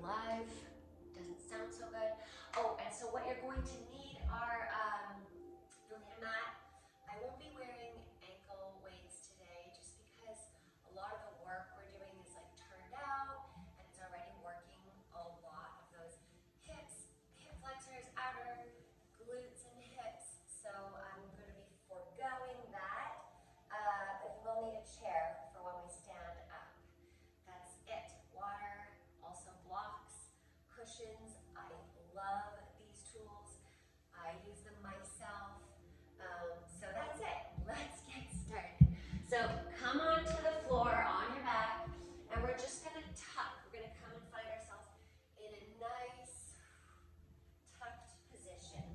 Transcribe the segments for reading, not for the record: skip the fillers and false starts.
live. Doesn't sound so good. Oh, and so what you're going to need are, you'll need a mat. I won't be wearing ankle weights today just because a lot of the work we're doing is like turned out and it's already working a lot of those hips, hip flexors, outer glutes and hips. So I'm going to be foregoing that, but you will need a chair for when we stand up. That's it. Water, also blocks, cushions. I love these tools. I use them myself. So that's it. Let's get started. So come onto the floor on your back, and we're just going to tuck. We're going to come and find ourselves in a nice tucked position.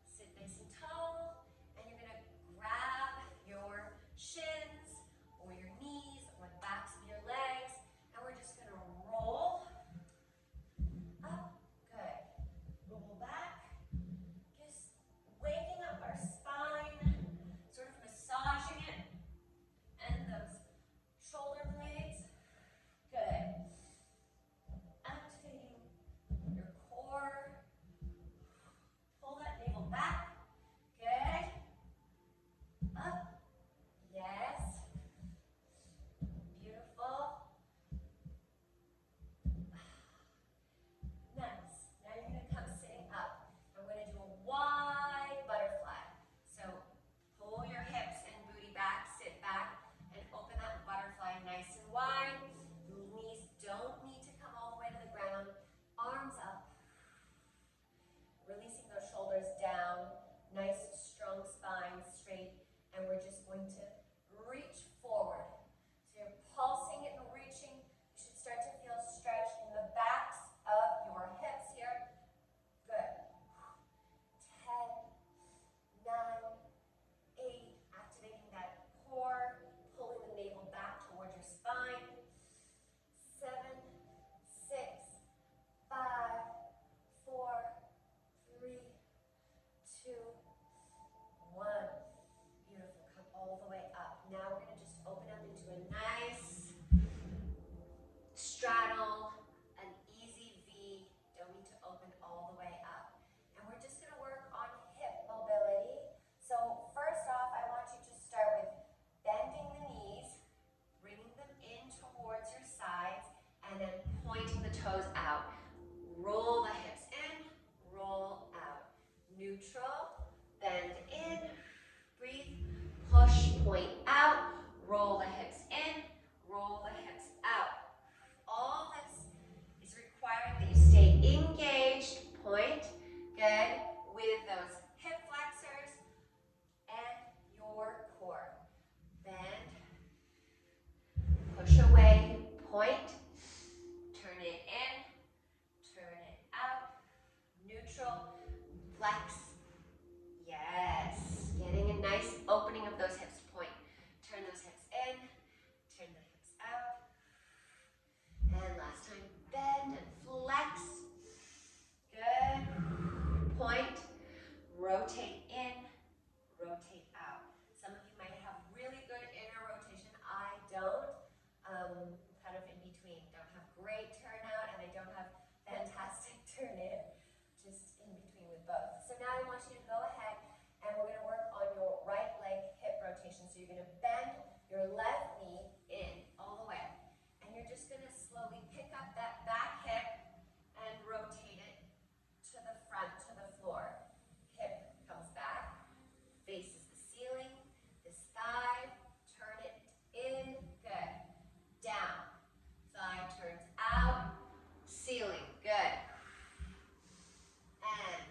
Sit nice and tall, and you're going to grab your shins or your knees or the backs of your legs, and we're just going to roll up. Good. Roll back. Just waking up our spine, sort of massaging it, and those shoulder blades. Good. Activating your core. Pull that navel back. Good. Up. Yes. Beautiful. Nice. Now you're going to come sitting up. I'm going to do a wide butterfly. So pull your hips and booty back, sit back, and open that butterfly nice and wide. Knees don't need to come all the way to the ground. Arms up. Releasing those shoulders down. Nice, strong spine, straight. And we're just going to reach forward. So you're pulsing and reaching. You should start to feel stretch in the backs of your hips here. Good. 10, 9, 8. Activating that core. Pulling the navel back towards your spine. 7, 6, 5, 4, 3, 2, 1. Beautiful. Come all the way up. Now we're going to just open up into a nice straddle, an easy V. Don't need to open all the way up. And we're just going to work on hip mobility. So first off, I want you to start with bending the knees, bringing them in towards your sides, and then pointing the toes out. Roll the hips in, roll out. Neutral, bend in, breathe, push, point out, roll the hips in, roll the hips out. All this is requiring that you stay engaged, point, good, with those hip flexors and your core. Bend, push away, point, turn it in, turn it out, neutral, flex. Yes, getting a nice opening of those hips, point. Turn those hips in, turn the hips out. And last time, bend and flex. Good. Point, rotate in, rotate out. Some of you might have really good inner rotation. I don't. Kind of in between. Don't have great turnout and I don't have fantastic turn in. Just in between with both. So now I want you to go ahead and we're going to work on your right leg hip rotation. So you're going to bend your left knee in all the way. And you're just going to slowly pick up that back hip and rotate it to the front, to the floor. Hip comes back, faces the ceiling, this thigh, turn it in, good. Down, thigh turns out, ceiling, good. And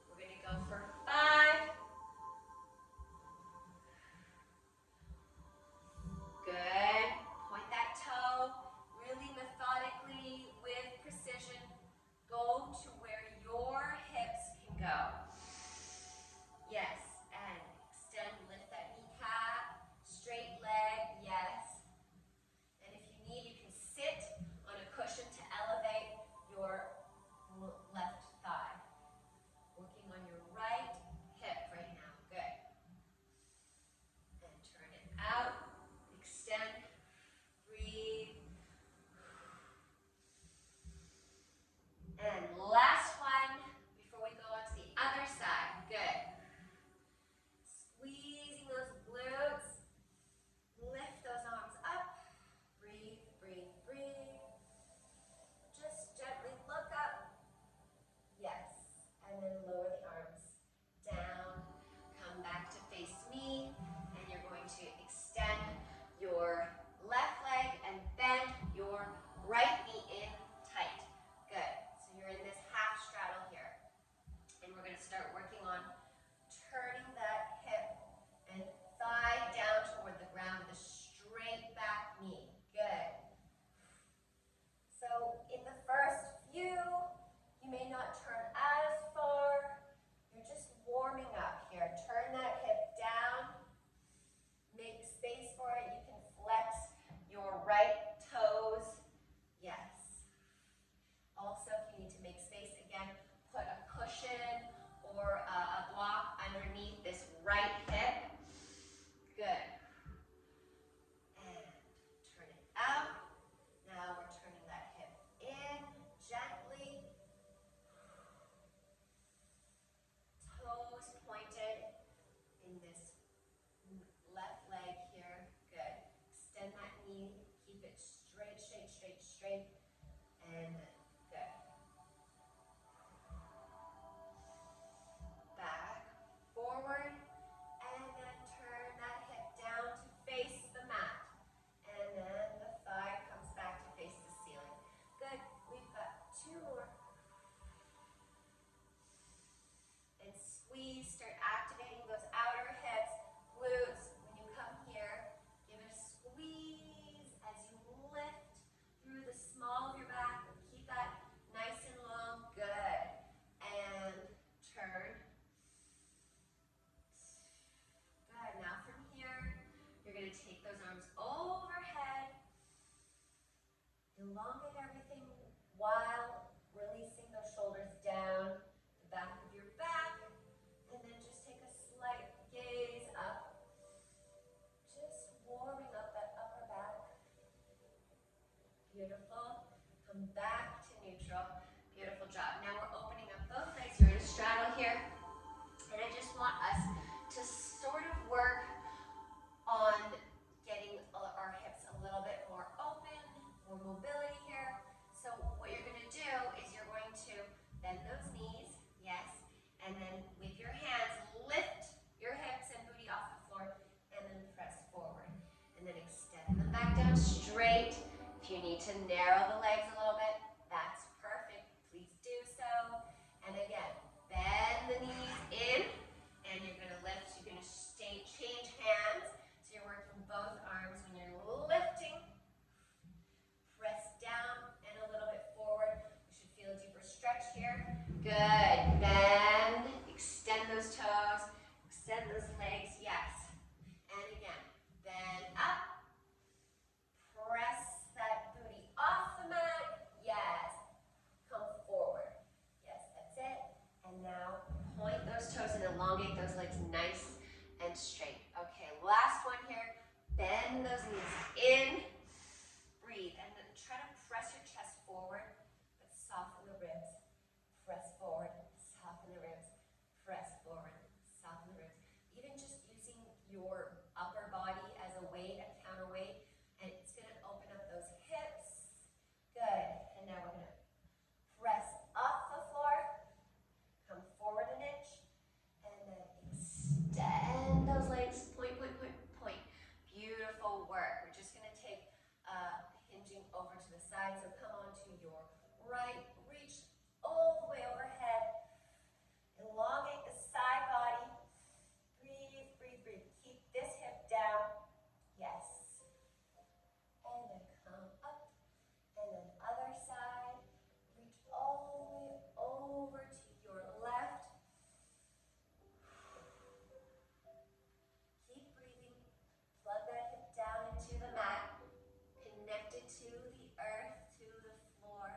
we're going to go for 5, And then, good. Back, forward, and then turn that hip down to face the mat. And then the thigh comes back to face the ceiling. Good, we've got 2 more. And squeeze, start activating those outer hips, glutes. When you come here, give it a squeeze as you lift through the small of your back. Keep that nice and long. Good. And turn. Good. Now from here, you're going to take those arms overhead. Elongate everything while releasing those shoulders down the back of your back. And then just take a slight gaze up. Just warming up that upper back. Beautiful. Come back to neutral. Beautiful job. Now we're opening up both legs. You're going to straddle here. And I just want us to sort of work on getting our hips a little bit more open, more mobility here. So what you're going to do is you're going to bend those knees, yes, and then with your hands, lift your hips and booty off the floor, and then press forward. And then extend them back down straight. If you need to narrow the legs a little bit, that's perfect. Please do so. And again, bend the knees in, and you're going to lift. You're going to change hands. So you're working both arms when you're lifting. Press down and a little bit forward. You should feel a deeper stretch here. Good. Bend. Extend those toes. Extend those legs. Yes. And again, bend up. Press that booty off the mat. Yes. Come forward. Yes, that's it. And now point those toes and elongate those legs nice and straight. Okay, last one here. Bend those knees in. Breathe. And then try to press your chest forward, but soften the ribs. Press forward. Soften the ribs. Press forward. Soften the ribs. Even just using your upper body as a weight, a counterweight, and it's going to open up those hips. Good. And now we're going to press off the floor. Come forward an inch. And then extend those legs. Point, point, point, point. Beautiful work. We're just going to take hinging over to the side. So come on to your right. Reach all the way overhead. Elongate the side body. Breathe, breathe, breathe. Keep this hip down. Yes. And then come up. And then other side. Reach all the way over to your left. Keep breathing. Plug that hip down into the mat. Connected to the earth, to the floor.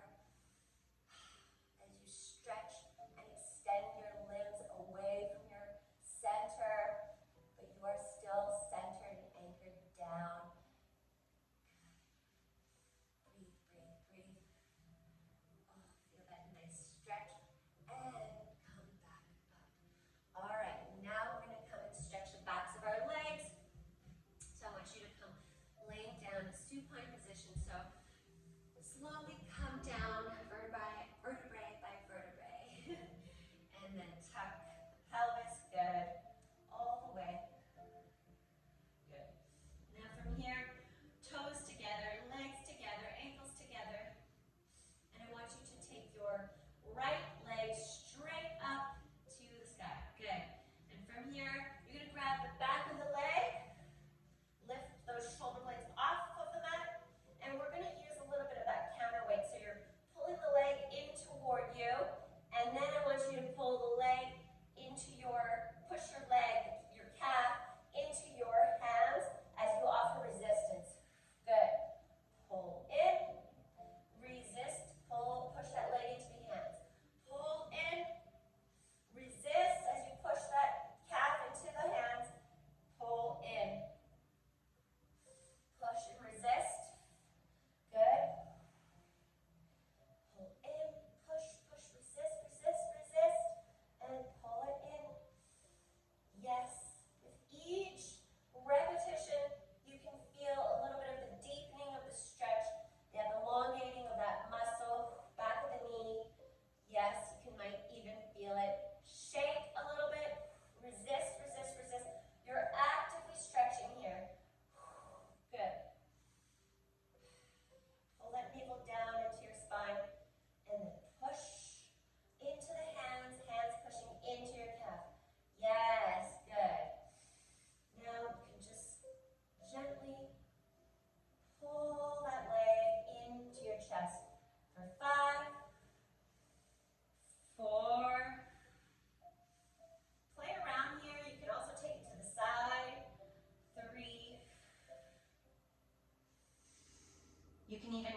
even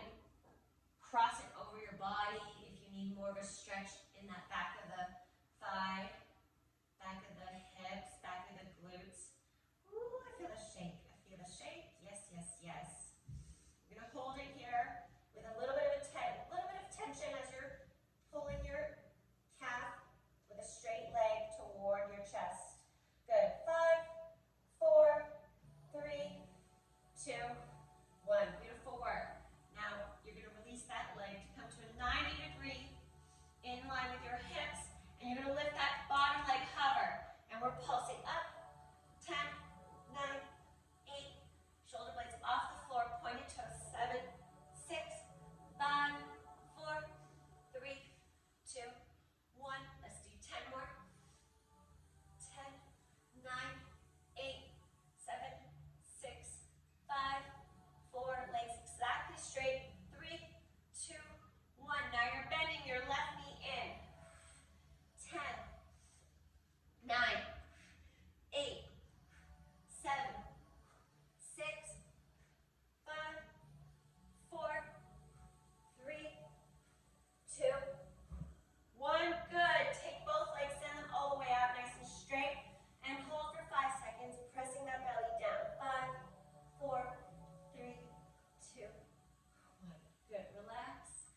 cross it over your body if you need more of a stretch in that back of the thigh, back of the hips, back of the glutes. Ooh, I feel a shake. I feel a shake. Yes, yes, yes. You're gonna hold it here with a little bit of tension as you're pulling your calf with a straight leg toward your chest. Good. 5, 4, 3, 2, 1. Beautiful work. Now you're going to release that leg to come to a 90-degree in line with your hips, and you're going to lift that bottom leg, hover, and we're pulsing up. 10, 9, 8. Shoulder blades off the floor, pointed toes. 7, 6, 5, 4, 3, 2, 1. Let's do 10 more. 10, 9, 8, 7, 6, 5, 4. Legs exactly straight. 3, 2, 1. Now you're bending your left knee in. 10, 9, 8, 7, 6, 5, 4, 3, 2, 1. Good. Take both legs, send them all the way out nice and straight, and hold for 5 seconds, pressing that belly down. 5, 4, 3, 2, 1. Good. Relax.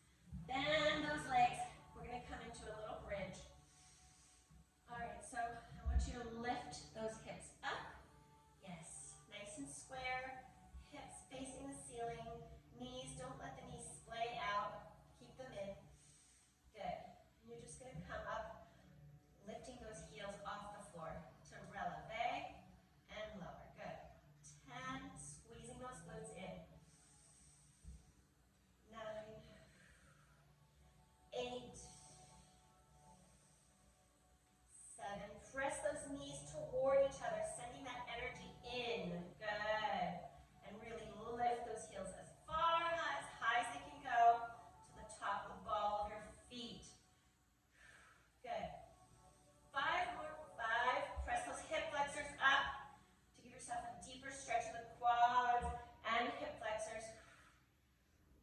Bend those legs. We're going to come into a little bridge. All right, so I want you to lift those hips up. Yes. Nice and square. Hips facing the ceiling. Knees, don't let the knees splay out. Keep them in. Good. And you're just going to come up, lifting those heels off the floor to releve and lower. Good. 10, squeezing those glutes in. 9, 8, 7. Press those knees toward each other, sending that energy in. Good. And really lift those heels as far and as high as they can go to the top of the ball of your feet. Good. 5 more. 5. Press those hip flexors up to give yourself a deeper stretch of the quads and hip flexors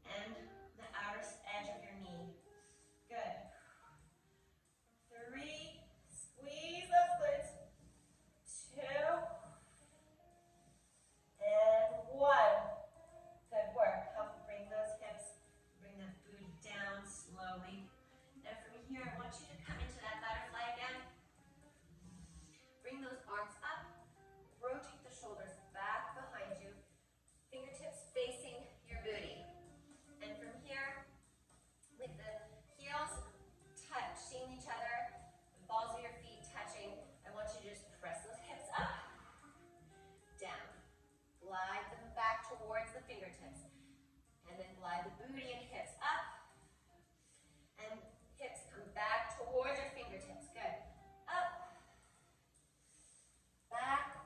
and the outer edge of your knee. Good. 3. Squeeze those glutes. 2. And 1. Good work. Help bring those hips, bring that booty down slowly. Now from here, I want you to come into that butterfly again. Bring those arms up. Rotate the shoulders back behind you. Fingertips facing your booty. And from here, with the heels touching each other, the balls of your feet touching, I want you to just press those hips up, down. Glide them back towards the fingertips. And then glide the booty and hips up. And hips come back towards your fingertips. Good. Up. Back.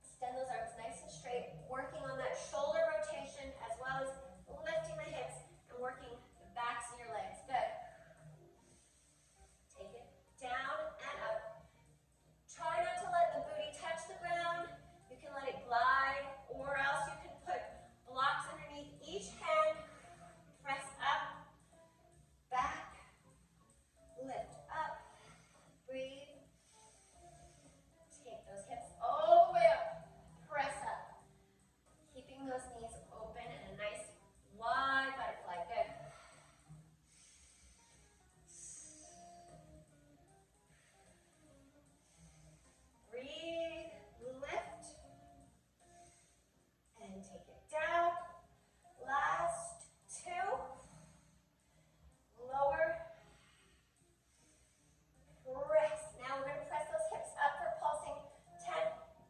Extend those arms nice and straight, working on that shoulder rotation as well as lifting the hips and working the backs of your legs. Good. Take it down and up. Try not to let the booty touch the ground. You can let it glide, or else you can put blocks underneath each hand. Press up, back, lift up, breathe. Take those hips all the way up. Press up. Keeping those knees open and a nice wide butterfly. Good. Breathe, lift, and take it down. Last 2. Lower. Press. Now we're going to press those hips up for pulsing. 10,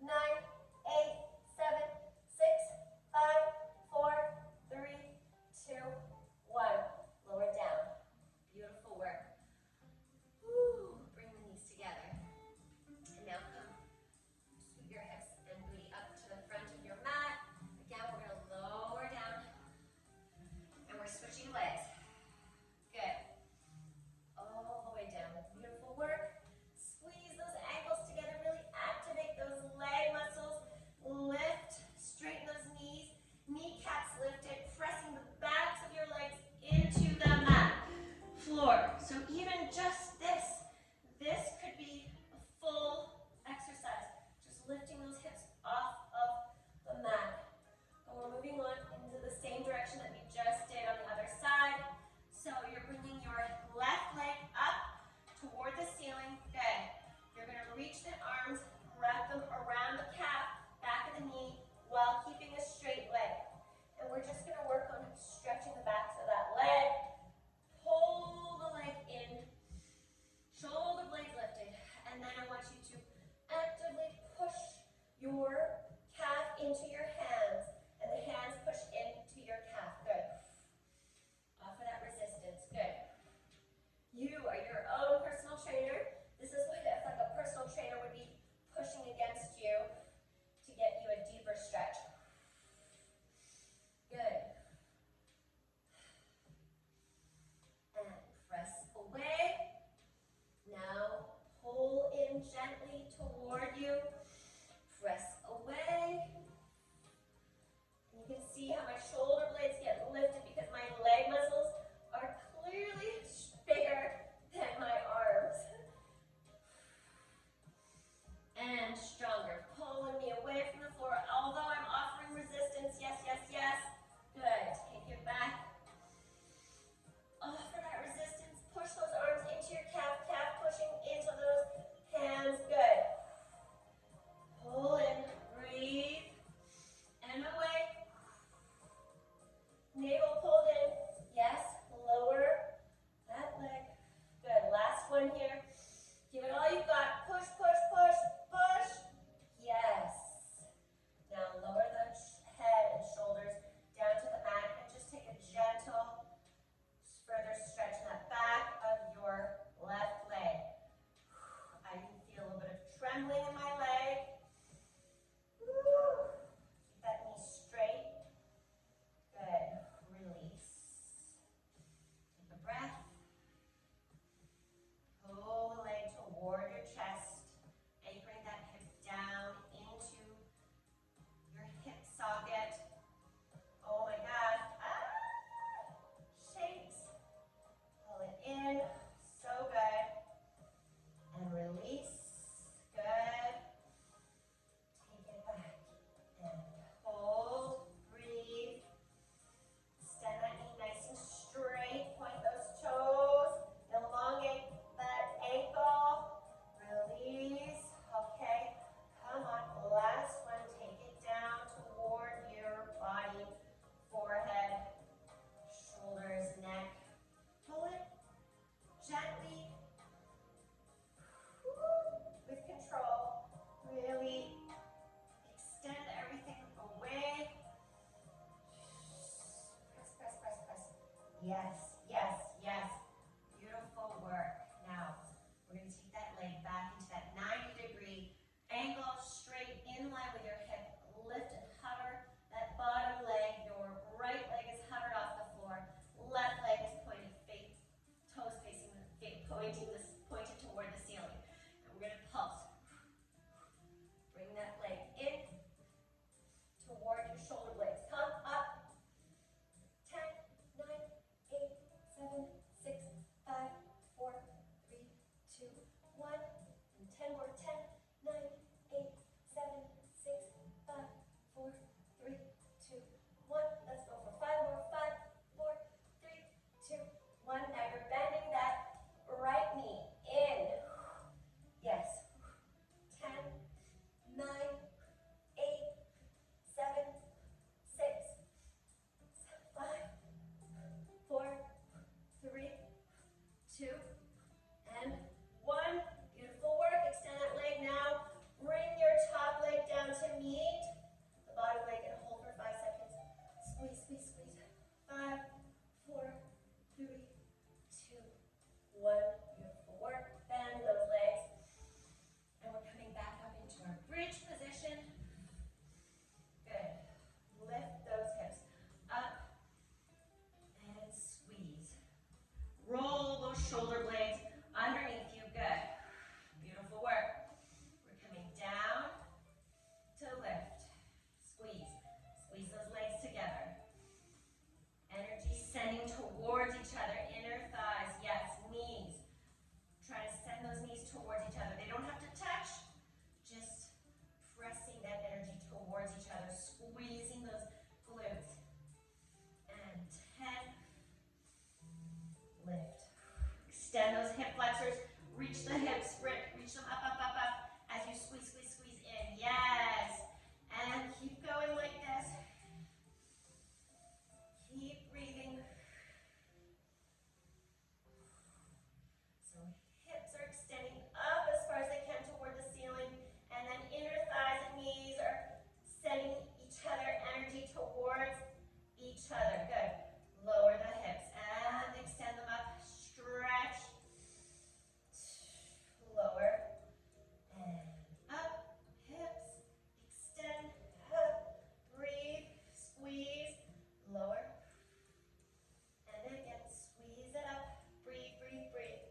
9, 8, 7, 6, 5, 4, 3, 2, 1. Lower down. Beautiful work. Woo. Bring the knees together. And now come, scoot your hips and booty up to the front of your mat. Again, we're going to lower down. And we're switching legs. Good. All the way down. Beautiful work. Squeeze those ankles together. Really activate those leg muscles. Lift. Straighten those knees. Kneecaps lifted. Press Yes, yes, yes. Beautiful work. Now, we're going to take that leg back into that 90-degree angle, straight in line with your hip. Lift and hover that bottom leg. Your right leg is hovered off the floor. Left leg is pointed, toes facing pointed toward the ceiling. And we're going to pulse. Bring that leg in toward your shoulder blades. Come up. 10, 9, 8, 7, 6, 5, 4, 3, 2, 1. And 10 more. 10, 9, 8, 7, 6, 5, 4, 3, 2, 1. Let's go for 5 more. 5, 4, 3, 2, 1. Now you're bending that right knee in. Yes. 10, 9, 8, 7, 6, 5, 4, 3, 2, and 1. Beautiful work. Extend that leg now. Bring your top leg down to meet the bottom leg and hold for 5 seconds. Squeeze, squeeze, squeeze. 5, 4, 3, 2, 1. Beautiful work. Bend those legs. And we're coming back up into our bridge position. Good. Lift those hips up and squeeze. Roll those shoulder blades underneath you. Good. Beautiful work. We're coming down to lift. Squeeze. Squeeze those legs together. Energy sending towards each other. Inner thighs. Yes. Knees. Try to send those knees towards each other. They don't have to touch. Just pressing that energy towards each other. Squeezing those glutes. And 10. Lift. Extend those hip flexors. Reach the hips. Reach them up, up, up, up. As you squeeze, squeeze, squeeze in. Yes. And keep going like this. Keep breathing. So hips are extending up as far as they can toward the ceiling. And then inner thighs and knees are sending each other energy towards each other. Good. Lower the hips and extend them up. Stretch. Lower and up. Hips. Extend. Up. Breathe. Squeeze. Lower. And then again, squeeze it up. Breathe, breathe, breathe.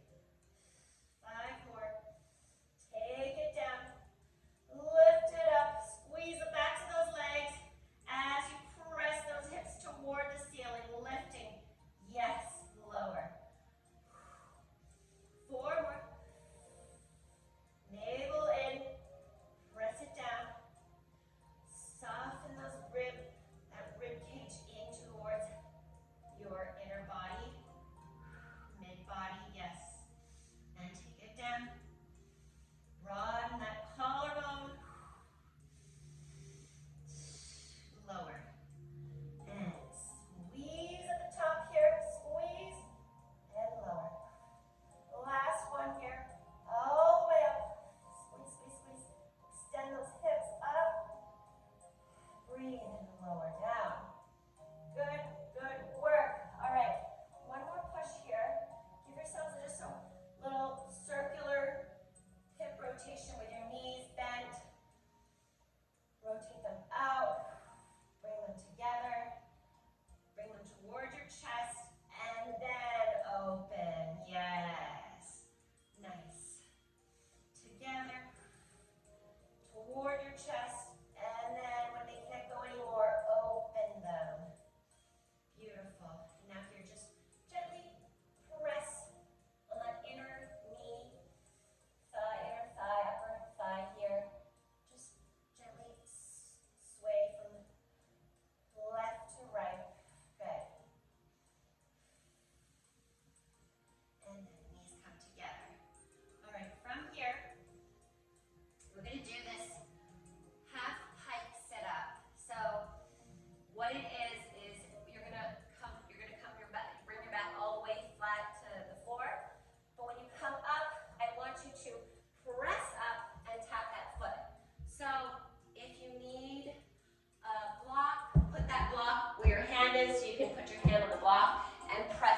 5 more. Take it down. Lift it up. Squeeze the backs of those legs as you press those hips toward the ceiling. Lifting. Yes. Lower. 4 more. Navel in. Press it down. Soften that rib cage in towards your inner body. Mid-body. Yes. And take it down. Broaden that collarbone. Lower. And squeeze at the top here. Squeeze and lower. Last one here. All the way up. Squeeze, squeeze, squeeze. Extend those hips up. Breathe and lower down. Good, good work. All right. One more push here. Give yourselves just a little circular hip rotation with your knees bent. Rotate them out. Bring them together. Bring them towards your chest. And then open. Yes. Nice. Together. Toward your chest. And then when they can't go anymore, open them. Beautiful. Now here, just gently press on that inner knee, inner thigh, upper thigh here. Just gently sway from left to right. Good. And then knees come together. All right, from here, we're going to do this half pike sit up. So what it is you're going to come your back, bring your back all the way flat to the floor. But when you come up, I want you to press up and tap that foot. So if you need a block, put that block where your hand is so you can put your hand on the block and press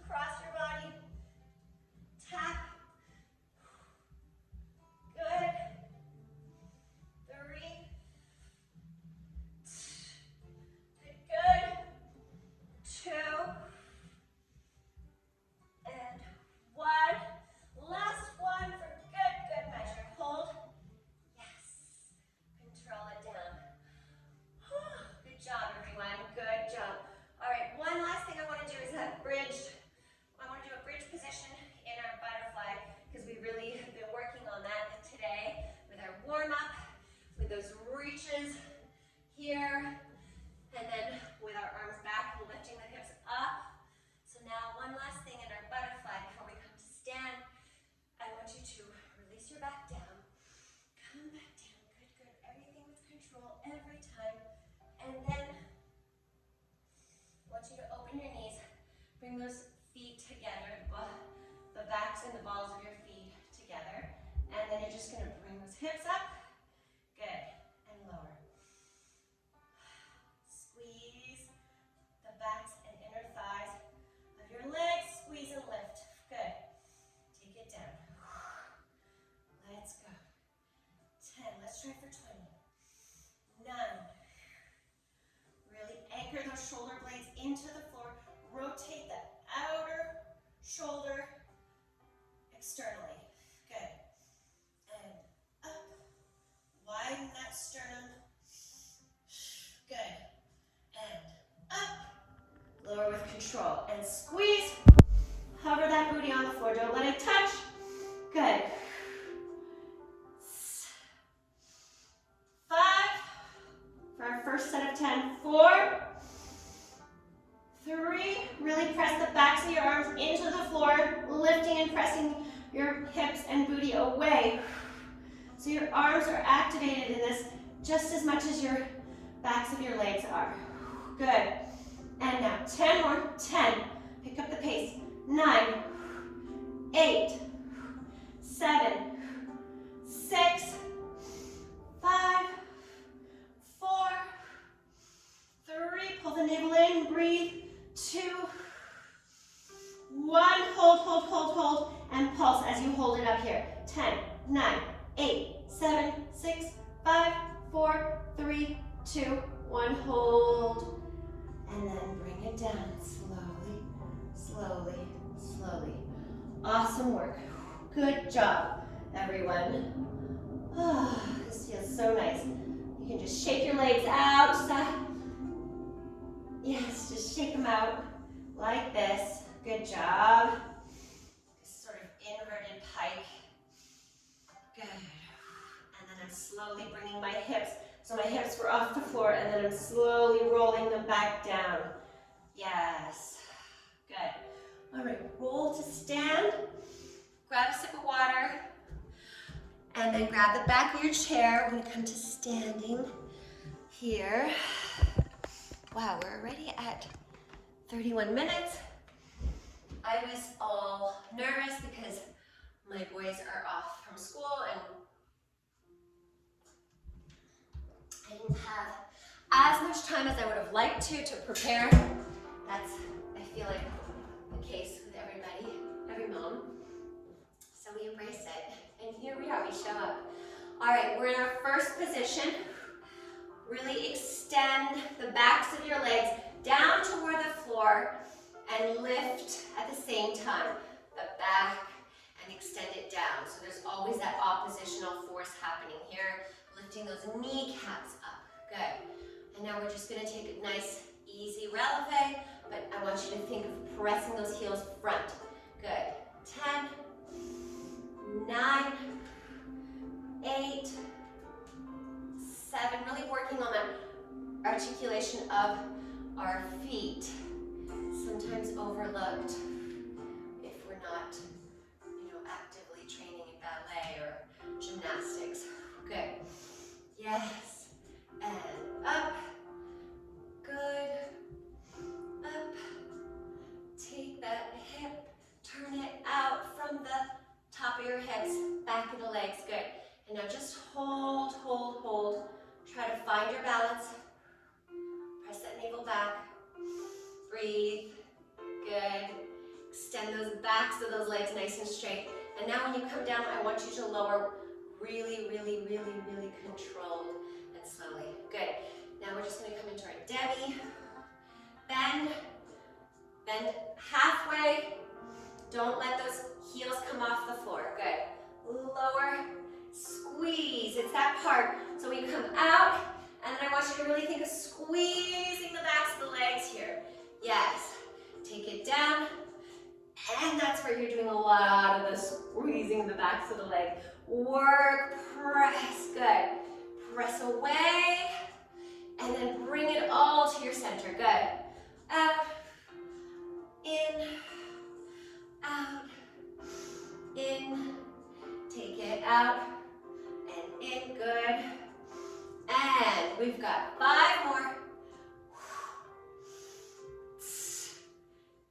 across your body. Tap. Good. 3. Good. 2. And 1. Last one for good measure. Hold. Yes. Control it down. Good job, everyone. Good job. All right, one last thing I want to do is a bridge. I want to do a bridge position in our butterfly because we really have been working on that today with our warm-up, with those reaches here, and then with our arms back, lifting the hips up. So now one last thing in our butterfly before we come to stand. I want you to release your back down. Come back down. Good. Everything with control every time. And then I want you to open your knees. Bring those feet together, the backs and the balls of your feet together. And then you're just going to bring those hips up. Good. And lower. Squeeze the backs and inner thighs of your legs. Squeeze and lift. Good. Take it down. Let's go. 10. Let's try for 20. 9. Really anchor those shoulder blades into the floor. Rotate the outer shoulder externally. Good. And up. Widen that sternum. Good. And up. Lower with control. And squeeze. Hover that booty on the floor. Don't let it touch. Good. 5. For our first set of 10. 4. 3. Really press the backs of your arms into the floor, lifting and pressing your hips and booty away. So your arms are activated in this just as much as your backs of your legs are. Good. And now 10 more. 10. Pick up the pace. 9. 8. 7. 6. 5. 4. 3. Pull the navel in. Breathe. 2. 1. Hold. And pulse as you hold it up here. 10. 9. 8. 7. 6. 5. 4. 3. 2. 1. Hold. And then bring it down slowly. Awesome work. Good job, everyone. Oh, this feels so nice. You can just shake your legs out. Yes, just shake them out like this. Good job. This sort of inverted pike. Good. And then I'm slowly bringing my hips. So my hips were off the floor, and then I'm slowly rolling them back down. Yes. Good. All right, roll to stand. Grab a sip of water. And then grab the back of your chair. We're going to come to standing here. Wow, we're already at 31 minutes. I was all nervous because my boys are off from school and I didn't have as much time as I would have liked to prepare. That's, I feel like, the case with everybody, every mom. So we embrace it. And here we are, we show up. All right, we're in our first position. Really extend the backs of your legs down toward the floor and lift at the same time. The back and extend it down. So there's always that oppositional force happening here. Lifting those kneecaps up. Good. And now we're just going to take a nice, easy releve, but I want you to think of pressing those heels front. Good. 10, 9, 8, 7. Really working on that articulation of our feet. Sometimes overlooked if we're not, actively training in ballet or gymnastics. Good. Yes. And up. Good. Up. Take that hip, turn it out from the top of your hips, back of the legs. Good. And now just hold. Try to find your balance. Press that navel back. Breathe. Good. backs of those legs nice and straight. And now when you come down, I want you to lower really, really, really, really controlled and slowly. Good. Now we're just going to come into our Debbie. Bend. Bend halfway. Don't let those heels come off the floor. Good. Lower. Squeeze. It's that part. So we come out, and then I want you to really think of squeezing the backs of the legs here. Yes. Take it down. And that's where you're doing a lot of the squeezing the backs of the leg. Work, press, good. Press away, and then bring it all to your center, good. Out, in, out, in, take it out, and in, good. And we've got 5 more.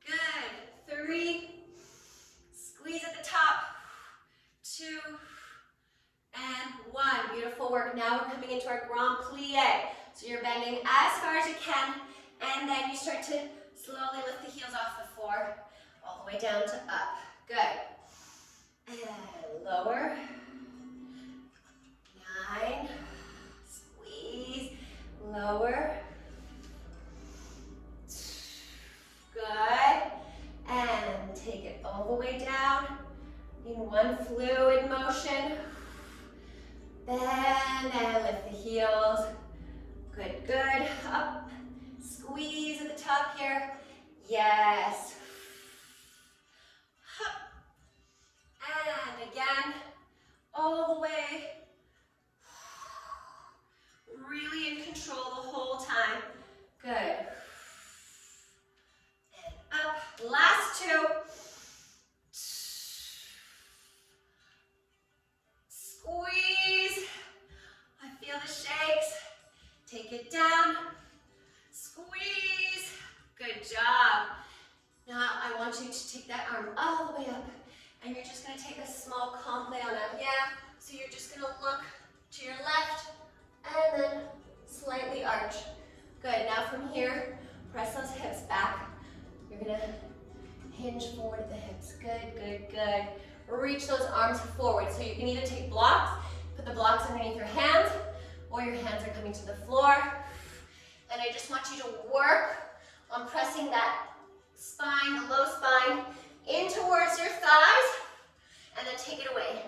Good, 3, squeeze at the top, 2, and 1. Beautiful work. Now we're coming into our Grand Plie. So you're bending as far as you can, and then you start to slowly lift the heels off the floor, all the way down to up. Good. And lower. 9. Squeeze. Lower. Good. And take it all the way down in one fluid motion. Bend and lift the heels. Good, good. Up. Squeeze at the top here. Yes. Up. And again, all the way. Really in control the whole time. Good. And up. Last 2. Squeeze. I feel the shakes. Take it down. Squeeze. Good job. Now I want you to take that arm all the way up, and you're just going to take a small complet on up. Yeah. So you're just going to look to your left and then slightly arch. Good. Now from here, press those hips back. You're going to hinge forward at the hips. Good, good, good. Reach those arms forward. So you can either take blocks, put the blocks underneath your hands, or your hands are coming to the floor. And I just want you to work on pressing that spine, the low spine, in towards your thighs, and then take it away.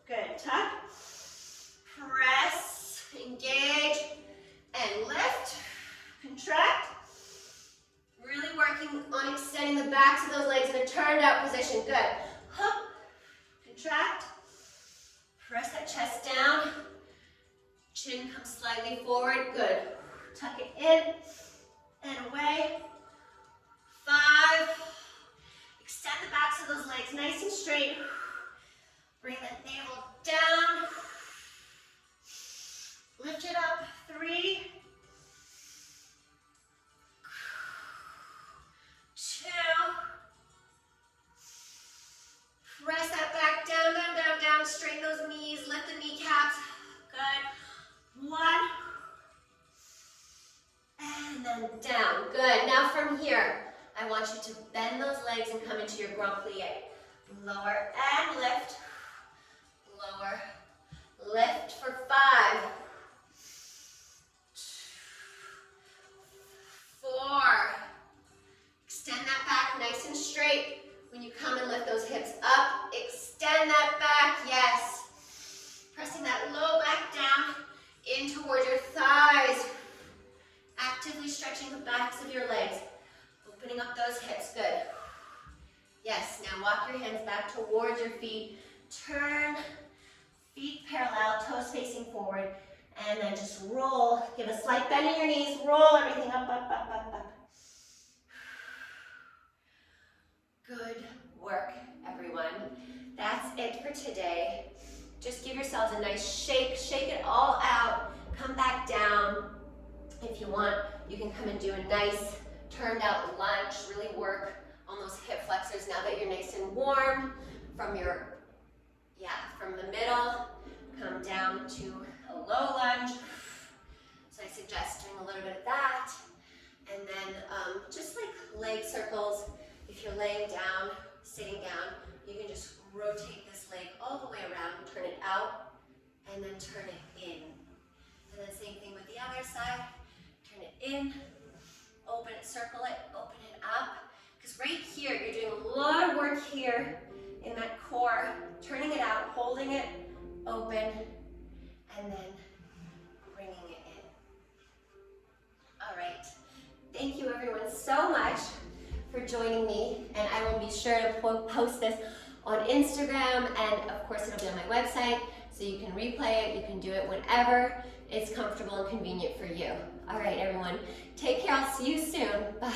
Good. Tuck, press, engage, and lift, contract. Really working on extending the backs of those legs in a turned out position. Good. Hup. Contract, press that chest down, chin comes slightly forward, good. Tuck it in and away. 5, extend the backs of those legs nice and straight. Bring the navel down, lift it up. 3, 2, press that back down, down, down, down. Straighten those knees, lift the kneecaps. Good. 1. And then down. Good. Now from here, I want you to bend those legs and come into your Grand Plie. Lower and lift. Lower. Lift for 5. 4. Extend that back nice and straight. When you come and lift those hips up, extend that back, yes. Pressing that low back down in towards your thighs. Actively stretching the backs of your legs. Opening up those hips, good. Yes, now walk your hands back towards your feet. Turn, feet parallel, toes facing forward. And then just roll. Give a slight bend in your knees. Roll everything up, up, up, up, up. Good work, everyone. That's it for today. Just give yourselves a nice shake. Shake it all out. Come back down. If you want, you can come and do a nice turned out lunge. Really work on those hip flexors now that you're nice and warm. From the middle, come down to a low lunge. So I suggest doing a little bit of that. And then just like leg circles. If you're laying down, sitting down, and then turn it in. And then same thing with the other side. Turn it in, open it, circle it, open it up. Because right here, you're doing a lot of work here in that core, turning it out, holding it open, and then bringing it in. All right. Thank you everyone so much for joining me, and I will be sure to post this on Instagram, and of course it'll be on my website, so you can replay it, you can do it whenever it's comfortable and convenient for you. All right, everyone, take care. I'll see you soon. Bye.